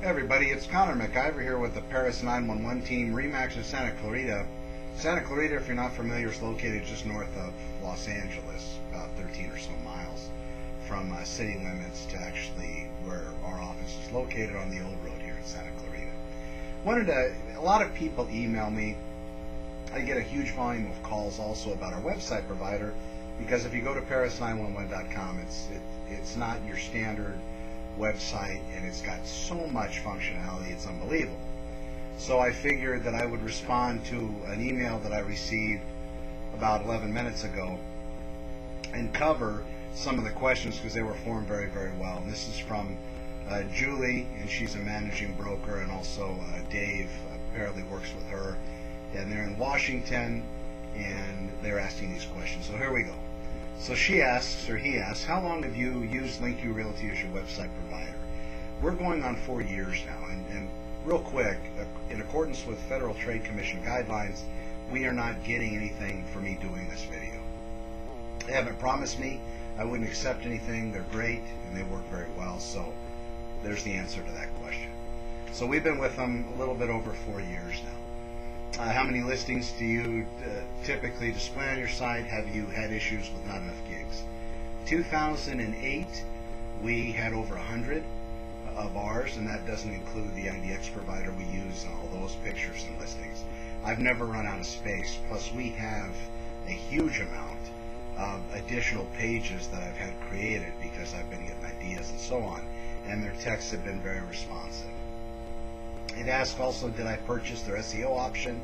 Hey everybody, it's Connor McIver here with the Paris 911 team, Remax of Santa Clarita. Santa Clarita, if you're not familiar, is located just north of Los Angeles, about 13 or so miles from city limits to actually where our office is located on the old road here in Santa Clarita. A lot of people email me. I get a huge volume of calls also about our website provider, because if you go to paris911.com, it's not your standard website, and it's got so much functionality, it's unbelievable. So I figured that I would respond to an email that I received about 11 minutes ago and cover some of the questions, because they were formed very, very well. And this is from Julie, and she's a managing broker, and also Dave apparently works with her, and they're in Washington, and they're asking these questions. So here we go. So she asks, or he asks, how long have you used LinkuRealty as your website provider? We're going on 4 years now, and real quick, in accordance with Federal Trade Commission guidelines, we are not getting anything for me doing this video. They haven't promised me. I wouldn't accept anything. They're great, and they work very well, so there's the answer to that question. So we've been with them a little bit over 4 years now. How many listings do you typically display on your site? Have you had issues with not enough gigs? 2008, we had over 100 of ours, and that doesn't include the IDX provider we use and all those pictures and listings. I've never run out of space, plus we have a huge amount of additional pages that I've had created because I've been getting ideas and so on, and their texts have been very responsive. It asks also, did I purchase their SEO option?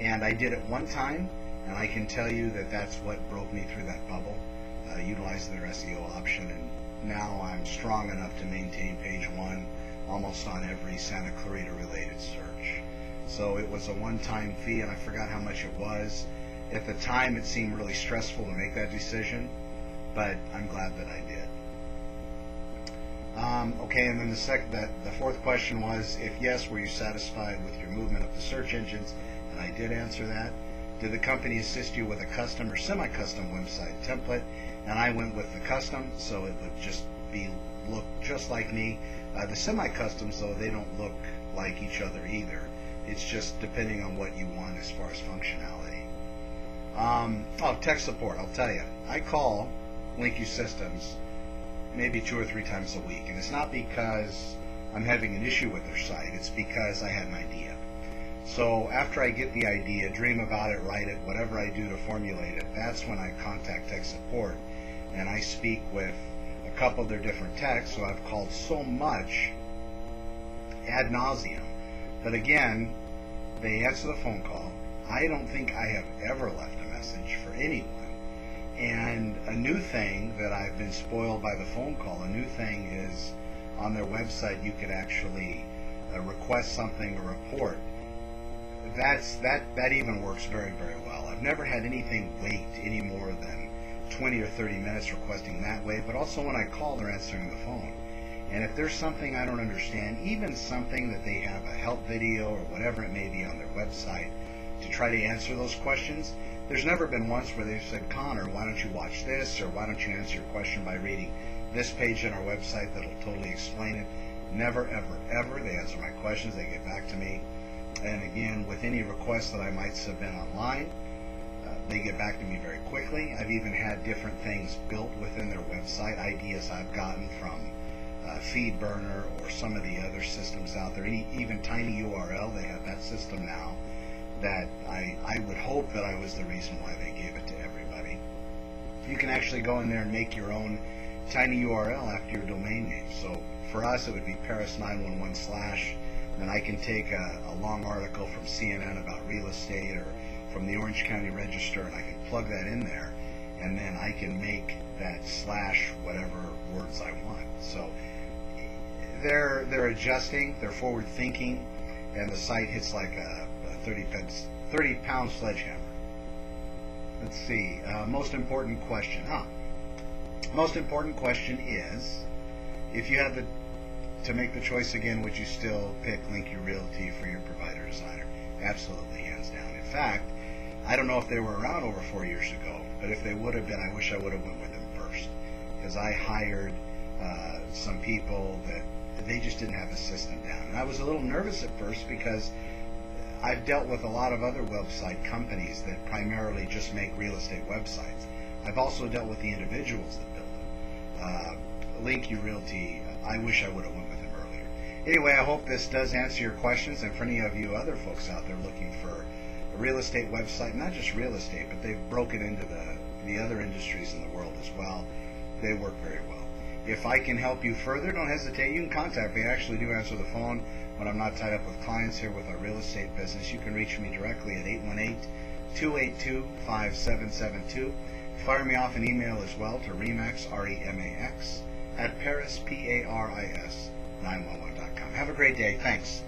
And I did it one time, and I can tell you that that's what broke me through that bubble, utilizing their SEO option, and now I'm strong enough to maintain page 1 almost on every Santa Clarita related search. So it was a one-time fee, and I forgot how much it was. At the time it seemed really stressful to make that decision, but I'm glad that I did. Okay, and then the fourth question was, if yes, were you satisfied with your movement of the search engines? And I did answer that. Did the company assist you with a custom or semi-custom website template? And I went with the custom, so it would just look just like me. The semi-customs, though, they don't look like each other either. It's just depending on what you want as far as functionality. Tech support, I'll tell you. I call LinkuSystems maybe 2 or 3 times a week, and it's not because I'm having an issue with their site, it's because I had an idea. So after I get the idea, dream about it, write it, whatever I do to formulate it, that's when I contact tech support, and I speak with a couple of their different techs, so I've called so much ad nauseum. But again, they answer the phone call. I don't think I have ever left a message for anyone. And a new thing that I've been spoiled by the phone call, a new thing is on their website you could actually request something or report. That even works very, very well. I've never had anything wait any more than 20 or 30 minutes requesting that way, but also when I call, they're answering the phone. And if there's something I don't understand, even something that they have a help video or whatever it may be on their website to try to answer those questions, there's never been once where they've said, Connor, why don't you watch this, or why don't you answer your question by reading this page on our website that'll totally explain it. Never, ever, ever. They answer my questions, they get back to me. And again, with any requests that I might submit online, they get back to me very quickly. I've even had different things built within their website, ideas I've gotten from FeedBurner or some of the other systems out there. Even TinyURL, they have that system now, that I would hope that I was the reason why they gave it to everybody. You can actually go in there and make your own TinyURL after your domain name. So for us it would be Paris911/, and I can take a long article from CNN about real estate or from the Orange County Register, and I can plug that in there, and then I can make that / whatever words I want. So they're adjusting, they're forward thinking, and the site hits like a 30-pound sledgehammer. Let's see, most important question. Most important question is, if you had to make the choice again, would you still pick LinkuRealty for your provider designer? Absolutely, hands down. In fact, I don't know if they were around over 4 years ago, but if they would have been, I wish I would have went with them first, because I hired some people that they just didn't have the system down. And I was a little nervous at first because I've dealt with a lot of other website companies that primarily just make real estate websites. I've also dealt with the individuals that build them. LinkuRealty, I wish I would have went with them earlier. Anyway, I hope this does answer your questions, and for any of you other folks out there looking for a real estate website, not just real estate, but they've broken into the other industries in the world as well. They work very well. If I can help you further, don't hesitate. You can contact me. I actually do answer the phone when I'm not tied up with clients here with our real estate business. You can reach me directly at 818-282-5772. Fire me off an email as well to Remax, REMAX, at Paris, PARIS 911.com. Have a great day. Thanks.